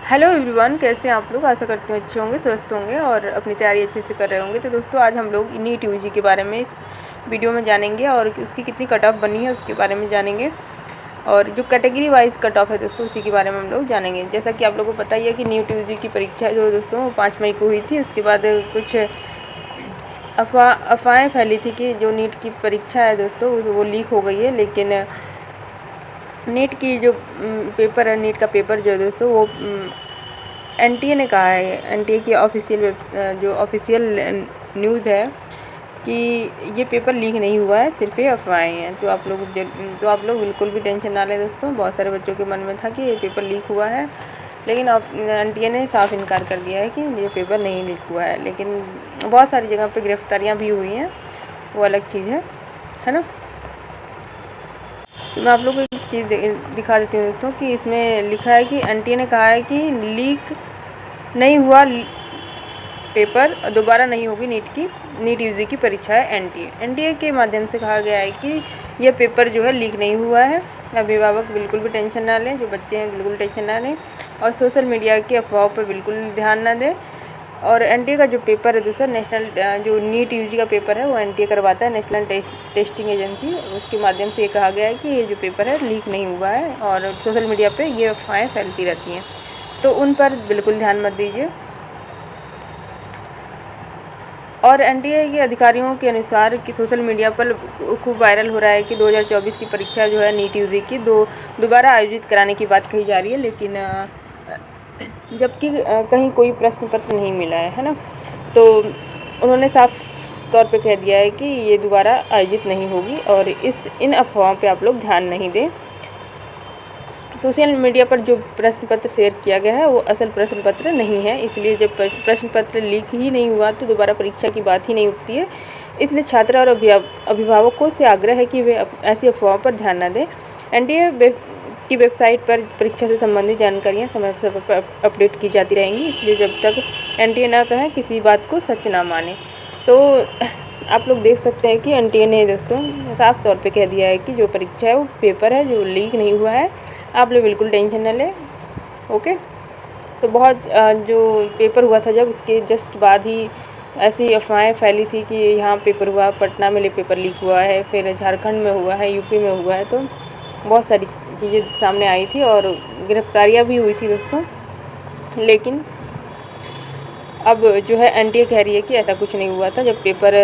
Hello everyone, कैसे हैं आप लोग। आशा करती हूँ अच्छे होंगे, स्वस्थ होंगे और अपनी तैयारी अच्छे से कर रहे होंगे। तो दोस्तों, आज हम लोग नीट यूजी के बारे में इस वीडियो में जानेंगे और उसकी कितनी कट ऑफ बनी है उसके बारे में जानेंगे, और जो कैटेगरी वाइज कट ऑफ है दोस्तों उसी के बारे में हम लोग जानेंगे। जैसा कि आप लोगों को पता ही है कि नीट यूजी की परीक्षा जो दोस्तों 5 मई को हुई थी, उसके बाद कुछ अफवाहें फैली थी कि जो नीट की परीक्षा है दोस्तों वो लीक हो गई है। लेकिन नीट की जो पेपर है, नीट का पेपर जो है दोस्तों वो एनटीए ने कहा है, एनटीए की ऑफिशियल न्यूज़ है कि ये पेपर लीक नहीं हुआ है, सिर्फ ये अफवाहें हैं। तो आप लोग बिल्कुल भी टेंशन ना लें दोस्तों। बहुत सारे बच्चों के मन में था कि ये पेपर लीक हुआ है, लेकिन अब एनटीए ने साफ इनकार कर दिया है कि ये पेपर नहीं लीक हुआ है। लेकिन बहुत सारी जगह पे गिरफ्तारियां भी हुई हैं, वो अलग चीज़ है ना। तो मैं आप लोग को एक चीज़ दिखा देती हूँ दोस्तों कि इसमें लिखा है कि एनटीए ने कहा है कि लीक नहीं हुआ पेपर, दोबारा नहीं होगी नीट यूजी की परीक्षा है। एनटीए के माध्यम से कहा गया है कि यह पेपर जो है लीक नहीं हुआ है। अभिभावक बिल्कुल भी टेंशन ना लें, जो बच्चे हैं बिल्कुल टेंशन ना लें और सोशल मीडिया की अफवाहों पर बिल्कुल ध्यान ना दें। और एनटीए का जो पेपर है दोस्तों, नेशनल जो नीट यूजी का पेपर है वो एनटीए करवाता है, नेशनल टेस्टिंग एजेंसी। उसके माध्यम से ये कहा गया है कि ये जो पेपर है लीक नहीं हुआ है, और सोशल मीडिया पे ये अफवाहें फैलती रहती हैं, तो उन पर बिल्कुल ध्यान मत दीजिए। और एनटीए के अधिकारियों के अनुसार कि सोशल मीडिया पर खूब वायरल हो रहा है कि 2024 की परीक्षा जो है नीट यूजी की दोबारा आयोजित कराने की बात कही जा रही है, लेकिन जबकि कहीं कोई प्रश्न पत्र नहीं मिला है ना। तो उन्होंने साफ तौर पे कह दिया है कि ये दोबारा आयोजित नहीं होगी, और इन अफवाहों पे आप लोग ध्यान नहीं दें। सोशल मीडिया पर जो प्रश्न पत्र शेयर किया गया है वो असल प्रश्न पत्र नहीं है, इसलिए जब प्रश्न पत्र लीक ही नहीं हुआ तो दोबारा परीक्षा की बात ही नहीं उठती है। इसलिए छात्र और अभिभावकों से आग्रह है कि वे ऐसी अफवाहों पर ध्यान न दें। एनटीए की वेबसाइट पर परीक्षा से संबंधित जानकारियाँ समय पर अपडेट की जाती रहेंगी, इसलिए जब तक एनटीए ना कहें किसी बात को सच ना माने। तो आप लोग देख सकते हैं कि एनटीए ने दोस्तों साफ तौर पे कह दिया है कि जो परीक्षा है वो पेपर है जो लीक नहीं हुआ है। आप लोग बिल्कुल टेंशन न लें, ओके। तो बहुत जो पेपर हुआ था जब उसके जस्ट बाद ही ऐसी अफवाहें फैली थी कि यहाँ पेपर हुआ, पटना में पेपर लीक हुआ है, फिर झारखंड में हुआ है, यूपी में हुआ है। तो बहुत सारी चीज़ें सामने आई थी और गिरफ्तारियाँ भी हुई थी दोस्तों। लेकिन अब जो है एनटीए कह रही है कि ऐसा कुछ नहीं हुआ था, जब पेपर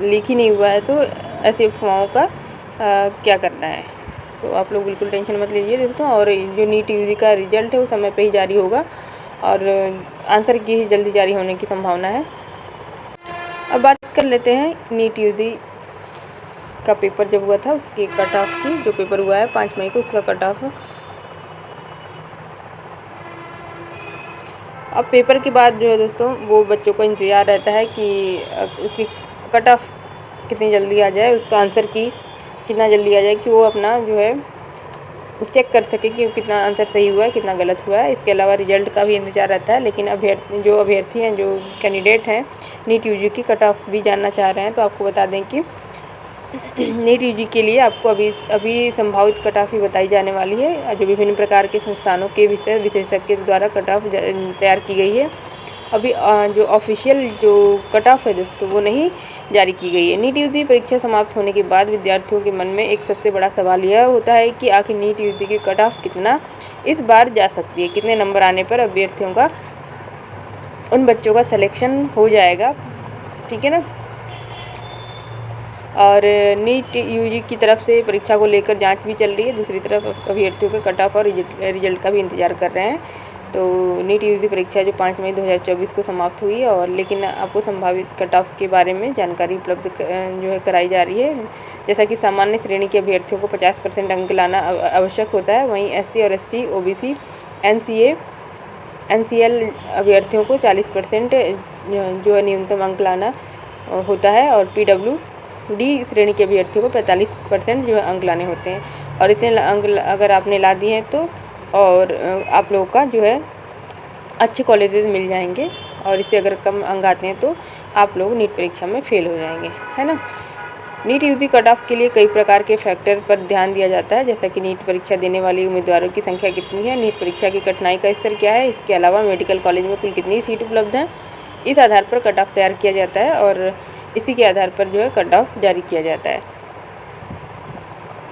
लीक ही नहीं हुआ है तो ऐसी अफवाहों का क्या करना है। तो आप लोग बिल्कुल टेंशन मत लीजिए दोस्तों। और जो नीट यूजी का रिजल्ट है वो समय पे ही जारी होगा, और आंसर की ही जल्दी जारी होने की संभावना है। अब बात कर लेते हैं नीट यूजी का पेपर जब हुआ था उसकी कट ऑफ की। जो पेपर हुआ है 5 मई को उसका कट ऑफ। अब पेपर के बाद जो है दोस्तों वो बच्चों को इंतज़ार रहता है कि उसकी कट ऑफ कितनी जल्दी आ जाए, उसका आंसर की कितना जल्दी आ जाए कि वो अपना जो है चेक कर सके कि कितना आंसर सही हुआ है, कितना गलत हुआ है। इसके अलावा रिजल्ट का भी इंतजार रहता है। लेकिन जो अभ्यर्थी हैं, जो कैंडिडेट हैं, नीट यूजी की कट ऑफ भी जानना चाह रहे हैं, तो आपको बता दें कि नीट यूजी के लिए आपको अभी संभावित कट ऑफ ही बताई जाने वाली है, जो विभिन्न प्रकार के संस्थानों के विशेषज्ञ द्वारा कट ऑफ तैयार की गई है। अभी जो ऑफिशियल जो कट ऑफ है दोस्तों वो नहीं जारी की गई है। नीट यूजी परीक्षा समाप्त होने के बाद विद्यार्थियों के मन में एक सबसे बड़ा सवाल यह होता है कि आखिर नीट यूजी की कट ऑफ कितना इस बार जा सकती है, कितने नंबर आने पर अभ्यर्थियों का, उन बच्चों का सिलेक्शन हो जाएगा, ठीक है ना। और नीट यूजी की तरफ से परीक्षा को लेकर जांच भी चल रही है, दूसरी तरफ अभ्यर्थियों के कट ऑफ और रिजल्ट का भी इंतजार कर रहे हैं। तो नीट यूजी परीक्षा जो 5 मई 2024 को समाप्त हुई है, और लेकिन आपको संभावित कट ऑफ के बारे में जानकारी उपलब्ध जो है कराई जा रही है। जैसा कि सामान्य श्रेणी के अभ्यर्थियों को 50% अंक लाना आवश्यक होता है, वहीं SC और ST OBC NCL अभ्यर्थियों को 40% जो है न्यूनतम अंक लाना होता है, और PWD श्रेणी के अभ्यर्थियों को 45% जो है अंक लाने होते हैं। और इतने अंक अगर आपने ला दिए हैं तो और आप लोगों का जो है अच्छे कॉलेजेस मिल जाएंगे, और इससे अगर कम अंक आते हैं तो आप लोग नीट परीक्षा में फ़ेल हो जाएंगे, है ना। नीट यूजी कट ऑफ के लिए कई प्रकार के फैक्टर पर ध्यान दिया जाता है, जैसा कि नीट परीक्षा देने वाले उम्मीदवारों की संख्या कितनी है, नीट परीक्षा की कठिनाई का स्तर क्या है, इसके अलावा मेडिकल कॉलेज में कुल कितनी सीट उपलब्ध हैं। इस आधार पर कट ऑफ तैयार किया जाता है और इसी के आधार पर जो है कट ऑफ जारी किया जाता है।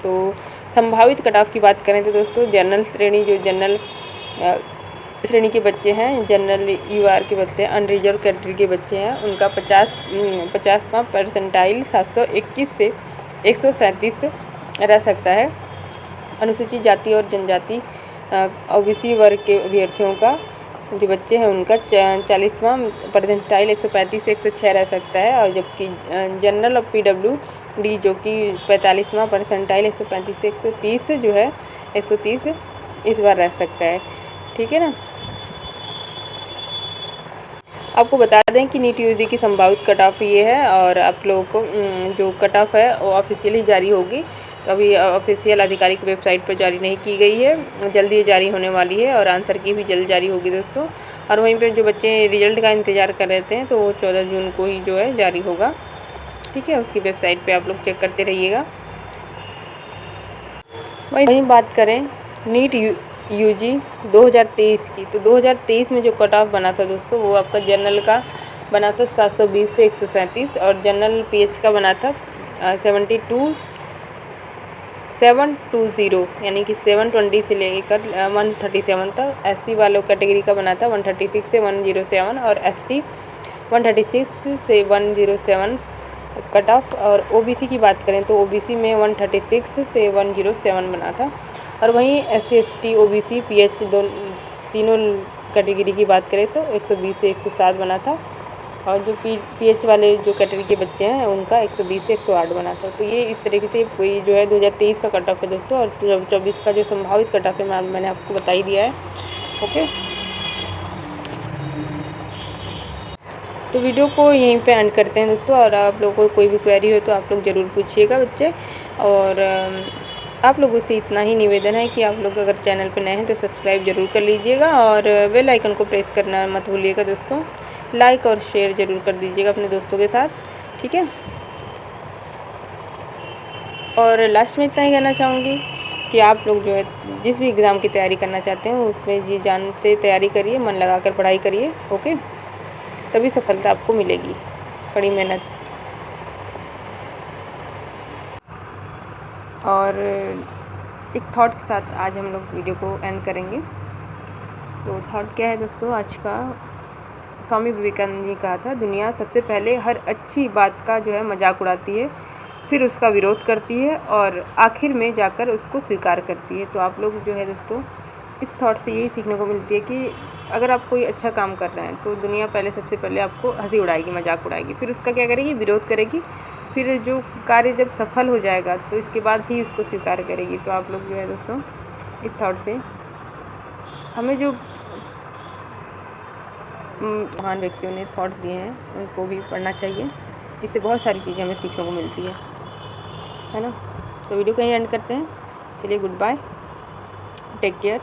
तो संभावित कट ऑफ की बात करें तो दोस्तों जनरल श्रेणी, जो जनरल श्रेणी के बच्चे हैं, जनरल यूआर के बच्चे हैं, अनरिजर्व कैटेगरी के बच्चे हैं, उनका 50वां परसेंटाइल 721 से 137 रह सकता है। अनुसूचित जाति और जनजाति ओबीसी वर्ग के अभ्यर्थियों का जो बच्चे हैं उनका 40वां परसेंटाइल 135 से 106 रह सकता है, और जबकि जनरल और पीडब्ल्यूडी जो कि 45वां परसेंटाइल 135 से 130 जो है 130 इस बार रह सकता है। ठीक है ना। आपको बता दें कि नीट यूजी की संभावित कट ऑफ ये है, और आप लोगों को जो कट ऑफ है वो ऑफिशियली जारी होगी। तो अभी ऑफिशियल आधिकारिक वेबसाइट पर जारी नहीं की गई है, जल्दी ये जारी होने वाली है, और आंसर की भी जल्द जारी होगी दोस्तों। और वहीं पे जो बच्चे रिजल्ट का इंतज़ार कर रहे थे तो वो 14 जून को ही जो है जारी होगा। ठीक है, उसकी वेबसाइट पे आप लोग चेक करते रहिएगा। वहीं बात करें नीट यूजी 2023 की, तो 2023 में जो कट ऑफ बना था दोस्तों वो आपका जनरल का बना था 720 से 137, और जनरल पीएच का बना था 720 यानी कि 720 से लेकर 137 तक। एससी वालों कैटेगरी का बना था 136 से 107, और एसटी 136 से 107 कट ऑफ। और ओबीसी की बात करें तो ओबीसी में 136 से 107 बना था। और वहीं एससी एसटी ओबीसी पीएच तीनों कैटेगरी की बात करें तो 120 से 107 बना था, और जो पीएच वाले जो कैटेगरी के बच्चे हैं उनका 120 से 108 बना था। तो ये इस तरीके से कोई जो है 2023 का कट ऑफ है दोस्तों, और 2024 का जो संभावित कट ऑफ है मैंने आपको बता ही दिया है। ओके, तो वीडियो को यहीं पे एंड करते हैं दोस्तों, और आप लोगों को कोई भी क्वेरी हो तो आप लोग ज़रूर पूछिएगा बच्चे। और आप लोगों से इतना ही निवेदन है कि आप लोग अगर चैनल पर नए हैं तो सब्सक्राइब ज़रूर कर लीजिएगा, और बेल आइकन को प्रेस करना मत भूलिएगा दोस्तों। लाइक और शेयर ज़रूर कर दीजिएगा अपने दोस्तों के साथ। ठीक है, और लास्ट में इतना ही कहना चाहूँगी कि आप लोग जो है जिस भी एग्ज़ाम की तैयारी करना चाहते हैं उसमें जी जान से तैयारी करिए, मन लगाकर पढ़ाई करिए। ओके, तभी सफलता आपको मिलेगी, कड़ी मेहनत। और एक थॉट के साथ आज हम लोग वीडियो को एंड करेंगे। तो थॉट क्या है दोस्तों आज का? स्वामी विवेकानंद जी कहा था, दुनिया सबसे पहले हर अच्छी बात का जो है मजाक उड़ाती है, फिर उसका विरोध करती है, और आखिर में जाकर उसको स्वीकार करती है। तो आप लोग जो है दोस्तों इस थॉट से यही सीखने को मिलती है कि अगर आप कोई अच्छा काम कर रहे हैं तो दुनिया पहले सबसे पहले आपको हंसी उड़ाएगी, मजाक उड़ाएगी, फिर उसका क्या करेगी? विरोध करेगी, फिर जो कार्य जब सफल हो जाएगा तो इसके बाद ही उसको स्वीकार करेगी। तो आप लोग जो है दोस्तों इस थॉट से हमें जो महान व्यक्तियों ने थॉट दिए हैं उनको भी पढ़ना चाहिए, इससे बहुत सारी चीज़ें हमें सीखने को मिलती है ना। तो वीडियो को यहीं एंड करते हैं। चलिए, गुड बाय, टेक केयर।